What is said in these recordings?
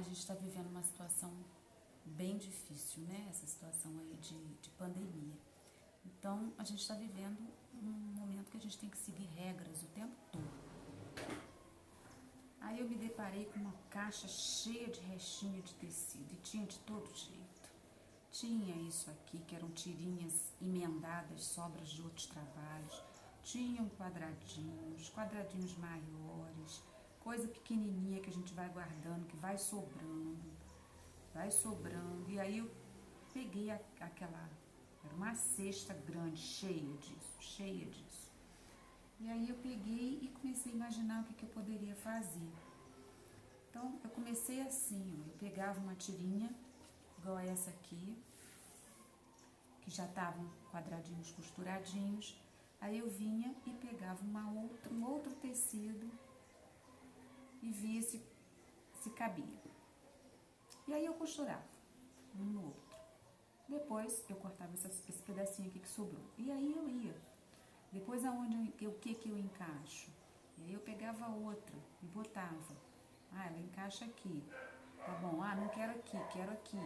gente está vivendo uma situação bem difícil, né? Essa situação aí de pandemia. Então, a gente está vivendo um momento que a gente tem que seguir regras o tempo todo. Aí eu me deparei com uma caixa cheia de restinho de tecido e tinha de todo jeito. Tinha isso aqui, que eram tirinhas emendadas, sobras de outros trabalhos. Tinham quadradinhos maiores, coisa pequenininha que a gente vai guardando, que vai sobrando. E aí eu peguei aquela, era uma cesta grande, cheia disso. E aí eu peguei e comecei a imaginar o que eu poderia fazer. Então, eu comecei assim, ó, eu pegava uma tirinha, igual essa aqui, que já estavam quadradinhos costuradinhos, aí eu vinha e pegava um outro tecido e via se cabia. E aí eu costurava um no outro. Depois eu cortava esse pedacinho aqui que sobrou. E aí eu ia. Depois o que eu encaixo? E aí eu pegava outra e botava. Ah, ela encaixa aqui. Tá bom, não quero aqui, quero aqui.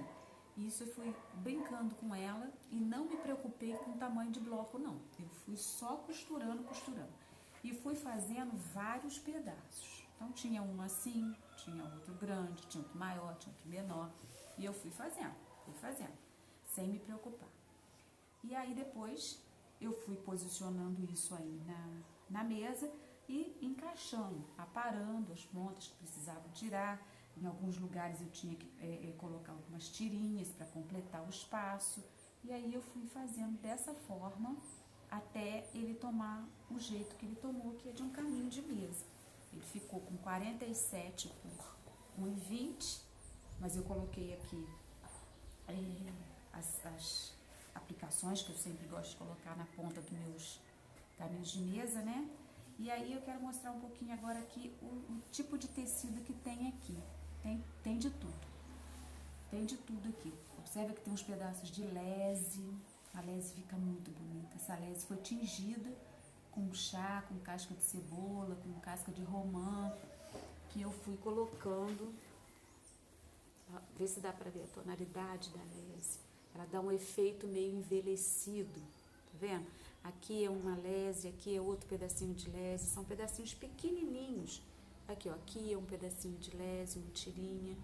Isso eu fui brincando com ela e não me preocupei com o tamanho de bloco, não. Eu fui só costurando. E fui fazendo vários pedaços. Então tinha um assim, tinha outro grande, tinha outro maior, tinha outro menor. E eu fui fazendo, sem me preocupar. E aí depois eu fui posicionando isso aí na mesa e encaixando, aparando as pontas que precisavam tirar. Em alguns lugares eu tinha que colocar algumas tirinhas para completar o espaço. E aí eu fui fazendo dessa forma até ele tomar o jeito que ele tomou, que é de um caminho de mesa. Ele ficou com 47 por 1,20, mas eu coloquei aqui as aplicações que eu sempre gosto de colocar na ponta dos meus caminhos de mesa, né? E aí eu quero mostrar um pouquinho agora aqui o tipo de tecido que tem aqui. Tem de tudo. Tem de tudo aqui. Observa que tem uns pedaços de lese. A lese fica muito bonita. Essa lese foi tingida com chá, com casca de cebola, com casca de romã, que eu fui colocando. Vê se dá pra ver a tonalidade da lese. Ela dá um efeito meio envelhecido, tá vendo? Aqui é uma lese, aqui é outro pedacinho de lese, são pedacinhos pequenininhos. Aqui, ó, aqui é um pedacinho de lese, uma tirinha.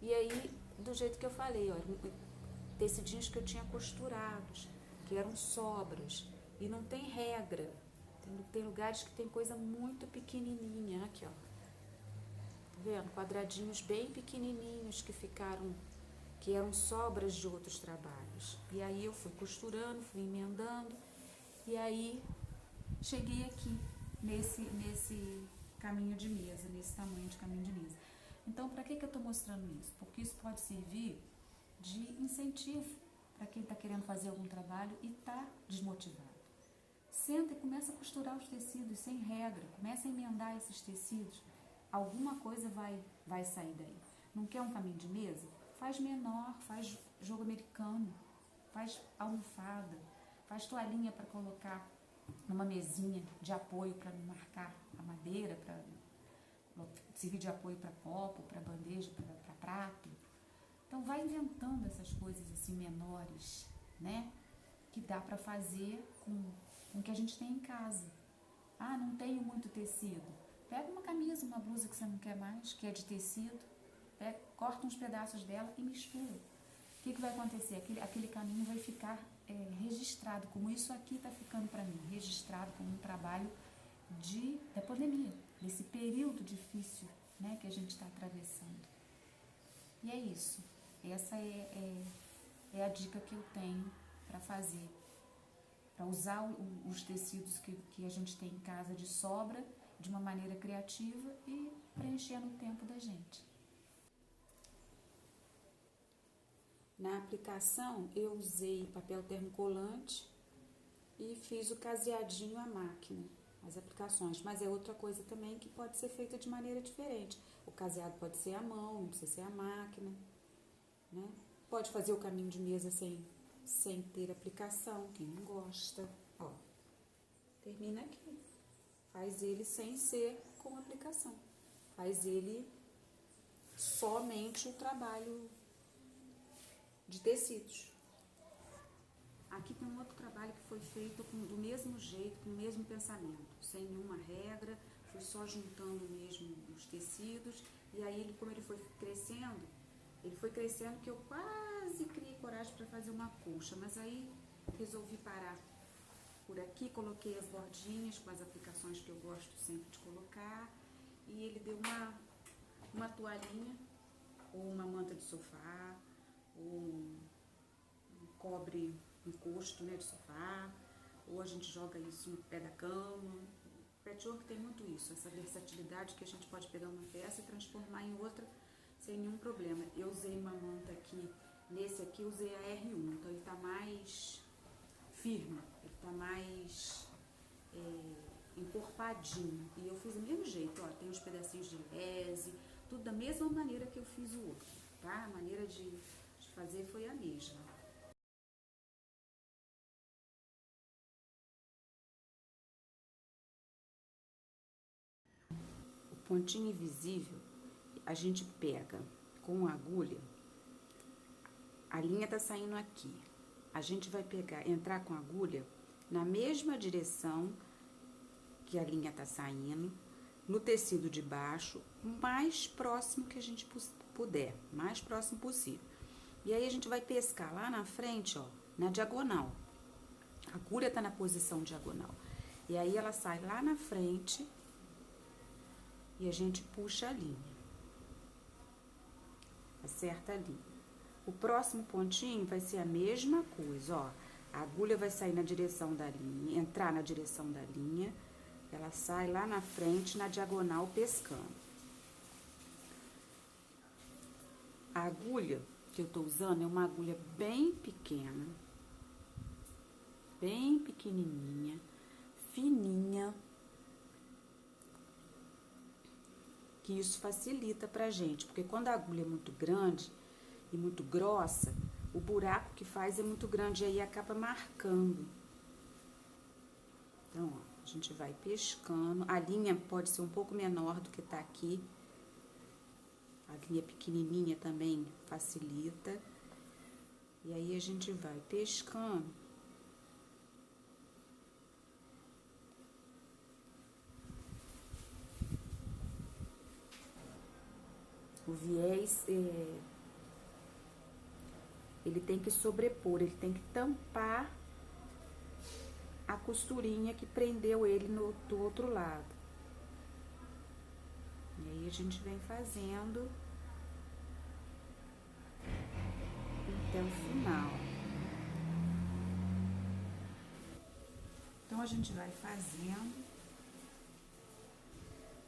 E aí, do jeito que eu falei, ó, tecidinhos que eu tinha costurados, que eram sobras. E não tem regra. Tem lugares que tem coisa muito pequenininha, aqui, ó. Tá vendo? Quadradinhos bem pequenininhos que eram sobras de outros trabalhos. E aí eu fui costurando, fui emendando, e aí cheguei aqui, nesse caminho de mesa, nesse tamanho de caminho de mesa. Então, para que eu estou mostrando isso? Porque isso pode servir de incentivo para quem está querendo fazer algum trabalho e está desmotivado. Senta e começa a costurar os tecidos sem regra, começa a emendar esses tecidos. Alguma coisa vai sair daí. Não quer um caminho de mesa? Faz menor, faz jogo americano, faz almofada, faz toalhinha para colocar numa mesinha de apoio para marcar a madeira, para servir de apoio para copo, para bandeja, para prato. Então vai inventando essas coisas assim menores, né? Que dá para fazer com o que a gente tem em casa. Não tenho muito tecido. Pega uma camisa, uma blusa que você não quer mais, que é de tecido, corta uns pedaços dela e mistura. O que vai acontecer? Aquele caminho vai ficar registrado, como isso aqui está ficando para mim, registrado como um trabalho da pandemia, desse período difícil, né, que a gente está atravessando. E é isso. Essa é a dica que eu tenho para fazer, para usar os tecidos que a gente tem em casa de sobra de uma maneira criativa e preenchendo o tempo da gente. Na aplicação eu usei papel termocolante e fiz o caseadinho à máquina, as aplicações, mas é outra coisa também que pode ser feita de maneira diferente. O caseado pode ser à mão, não precisa ser à máquina, né? Pode fazer o caminho de mesa sem ter aplicação, quem não gosta, ó, termina aqui. Faz ele sem ser com aplicação, faz ele somente o trabalho de tecidos. Aqui tem um outro trabalho que foi feito do mesmo jeito, com o mesmo pensamento, sem nenhuma regra, fui só juntando mesmo os tecidos, e aí ele, como ele foi crescendo que eu quase criei coragem para fazer uma colcha, mas aí resolvi parar por aqui, coloquei as bordinhas com as aplicações que eu gosto sempre de colocar, e ele deu uma toalhinha, ou uma manta de sofá, ou um cobre encosto, né, de sofá, ou a gente joga isso no pé da cama. Patchwork tem muito isso, essa versatilidade que a gente pode pegar uma peça e transformar em outra sem nenhum problema. Eu usei uma manta aqui, nesse aqui eu usei a R1, então ele tá mais firme, ele tá mais encorpadinho. E eu fiz do mesmo jeito, ó, tem os pedacinhos de lese, tudo da mesma maneira que eu fiz o outro, tá? A maneira de fazer foi a mesma. O pontinho invisível, a gente pega com a agulha, a linha tá saindo aqui. A gente vai entrar com a agulha na mesma direção que a linha tá saindo, no tecido de baixo, o mais próximo que a gente puder, mais próximo possível. E aí a gente vai pescar lá na frente, ó, na diagonal. A agulha tá na posição diagonal. E aí ela sai lá na frente e a gente puxa a linha. Acerta a linha. O próximo pontinho vai ser a mesma coisa, ó. A agulha vai sair na direção da linha, entrar na direção da linha. Ela sai lá na frente, na diagonal, pescando. A agulha que eu tô usando é uma agulha bem pequena, bem pequenininha, fininha, que isso facilita pra gente, porque quando a agulha é muito grande e muito grossa, o buraco que faz é muito grande e aí acaba marcando. Então, ó, a gente vai pescando. A linha pode ser um pouco menor do que tá aqui. A linha pequenininha também facilita. E aí a gente vai pescando. O viés, ele tem que sobrepor, ele tem que tampar a costurinha que prendeu ele do outro lado. E aí a gente vem fazendo até o final. Então a gente vai fazendo,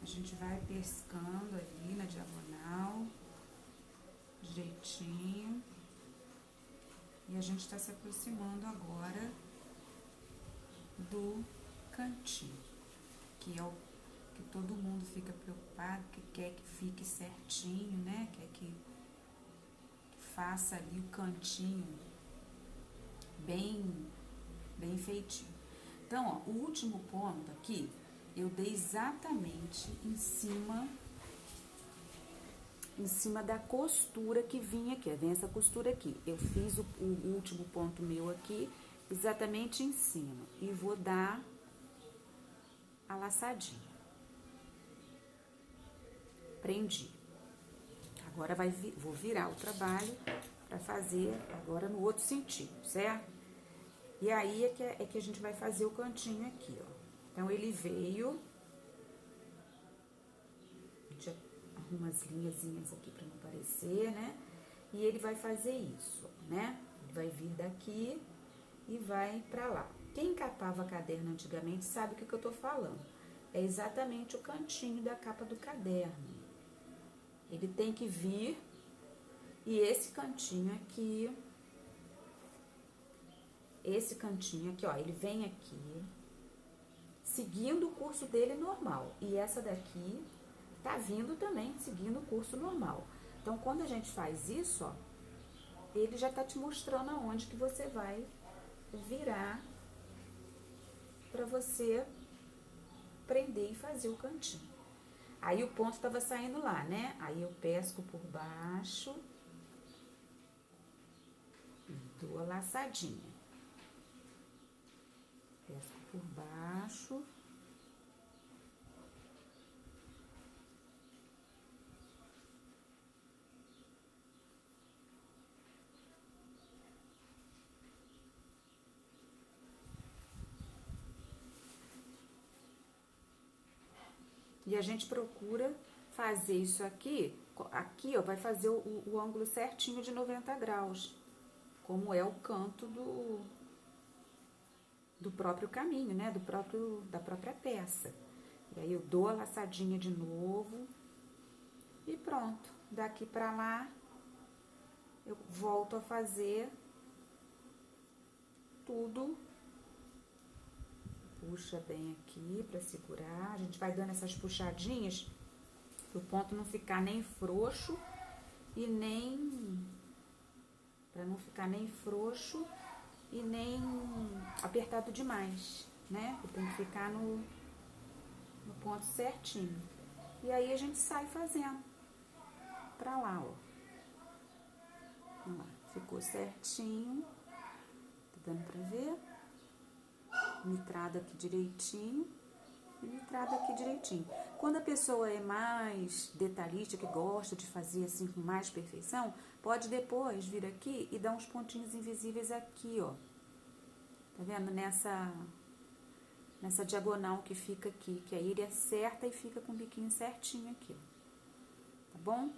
a gente vai pescando ali na diagonal, direitinho. E a gente tá se aproximando agora do cantinho, que é o que todo mundo fica preocupado, que quer que fique certinho, né? Quer que faça ali o cantinho bem feitinho. Então, ó, o último ponto aqui, eu dei exatamente em cima da costura que vinha aqui, vem essa costura aqui. Eu fiz o último ponto meu aqui, exatamente em cima, e vou dar a laçadinha. Prendi. Agora vou virar o trabalho pra fazer agora no outro sentido, certo? E aí é que a gente vai fazer o cantinho aqui, ó. Então, ele veio, a gente arruma as linhazinhas aqui pra não aparecer, né? E ele vai fazer isso, né? Ele vai vir daqui e vai pra lá. Quem capava caderno antigamente sabe o que eu tô falando. É exatamente o cantinho da capa do caderno. Ele tem que vir, e esse cantinho aqui, ó, ele vem aqui, seguindo o curso dele normal. E essa daqui tá vindo também seguindo o curso normal. Então, quando a gente faz isso, ó, ele já tá te mostrando aonde que você vai virar pra você prender e fazer o cantinho. Aí o ponto tava saindo lá, né? Aí eu pesco por baixo e dou a laçadinha. Pesco por baixo. E a gente procura fazer isso aqui, ó, vai fazer o ângulo certinho de 90 graus, como é o canto do próprio caminho, né, da própria peça. E aí eu dou a laçadinha de novo e pronto. Daqui pra lá, eu volto a fazer tudo. Puxa bem aqui pra segurar. A gente vai dando essas puxadinhas pro ponto não ficar nem frouxo e nem... Pra não ficar nem frouxo e nem apertado demais, né? Tem que ficar no ponto certinho. E aí a gente sai fazendo pra lá, ó. Vamos lá, ficou certinho. Tá dando pra ver? Mitrada aqui direitinho e mitrada aqui direitinho. Quando a pessoa é mais detalhista, que gosta de fazer assim com mais perfeição, pode depois vir aqui e dar uns pontinhos invisíveis aqui, ó. Tá vendo? Nessa diagonal que fica aqui, que aí ele acerta e fica com o biquinho certinho aqui, ó. Tá bom?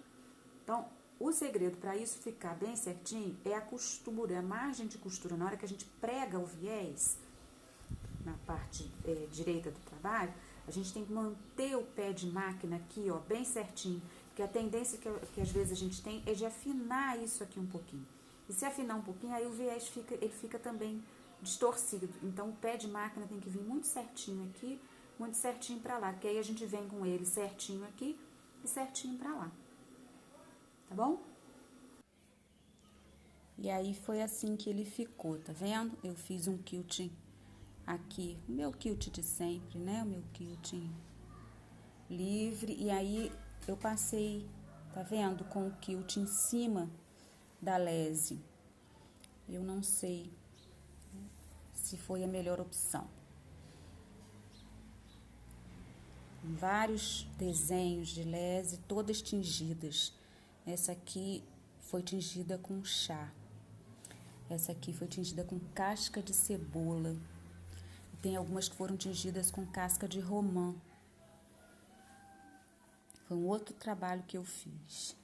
Então, o segredo para isso ficar bem certinho é a costura, a margem de costura. Na hora que a gente prega o viés na parte direita do trabalho, a gente tem que manter o pé de máquina aqui, ó, bem certinho, porque a tendência que às vezes a gente tem é de afinar isso aqui um pouquinho. E se afinar um pouquinho, aí o viés ele fica também distorcido. Então o pé de máquina tem que vir muito certinho aqui, muito certinho pra lá, porque aí a gente vem com ele certinho aqui e certinho pra lá. Tá bom? E aí foi assim que ele ficou, tá vendo? Eu fiz um quilting aqui, o meu quilt de sempre, né? O meu quilting livre. E aí eu passei, tá vendo? Com o quilt em cima da lese. Eu não sei se foi a melhor opção. Vários desenhos de lese, todas tingidas. Essa aqui foi tingida com chá. Essa aqui foi tingida com casca de cebola. Tem algumas que foram tingidas com casca de romã. Foi um outro trabalho que eu fiz.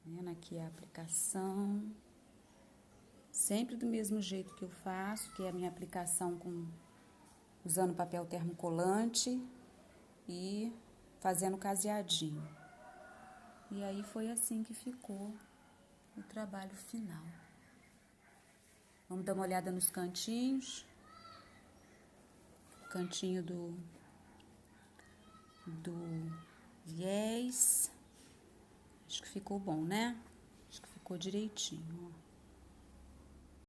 Vendo aqui a aplicação. Sempre do mesmo jeito que eu faço, que é a minha aplicação usando papel termocolante e fazendo caseadinho. E aí foi assim que ficou o trabalho final. Vamos dar uma olhada nos cantinhos. Cantinho do viés. Acho que ficou bom, né? Acho que ficou direitinho, ó.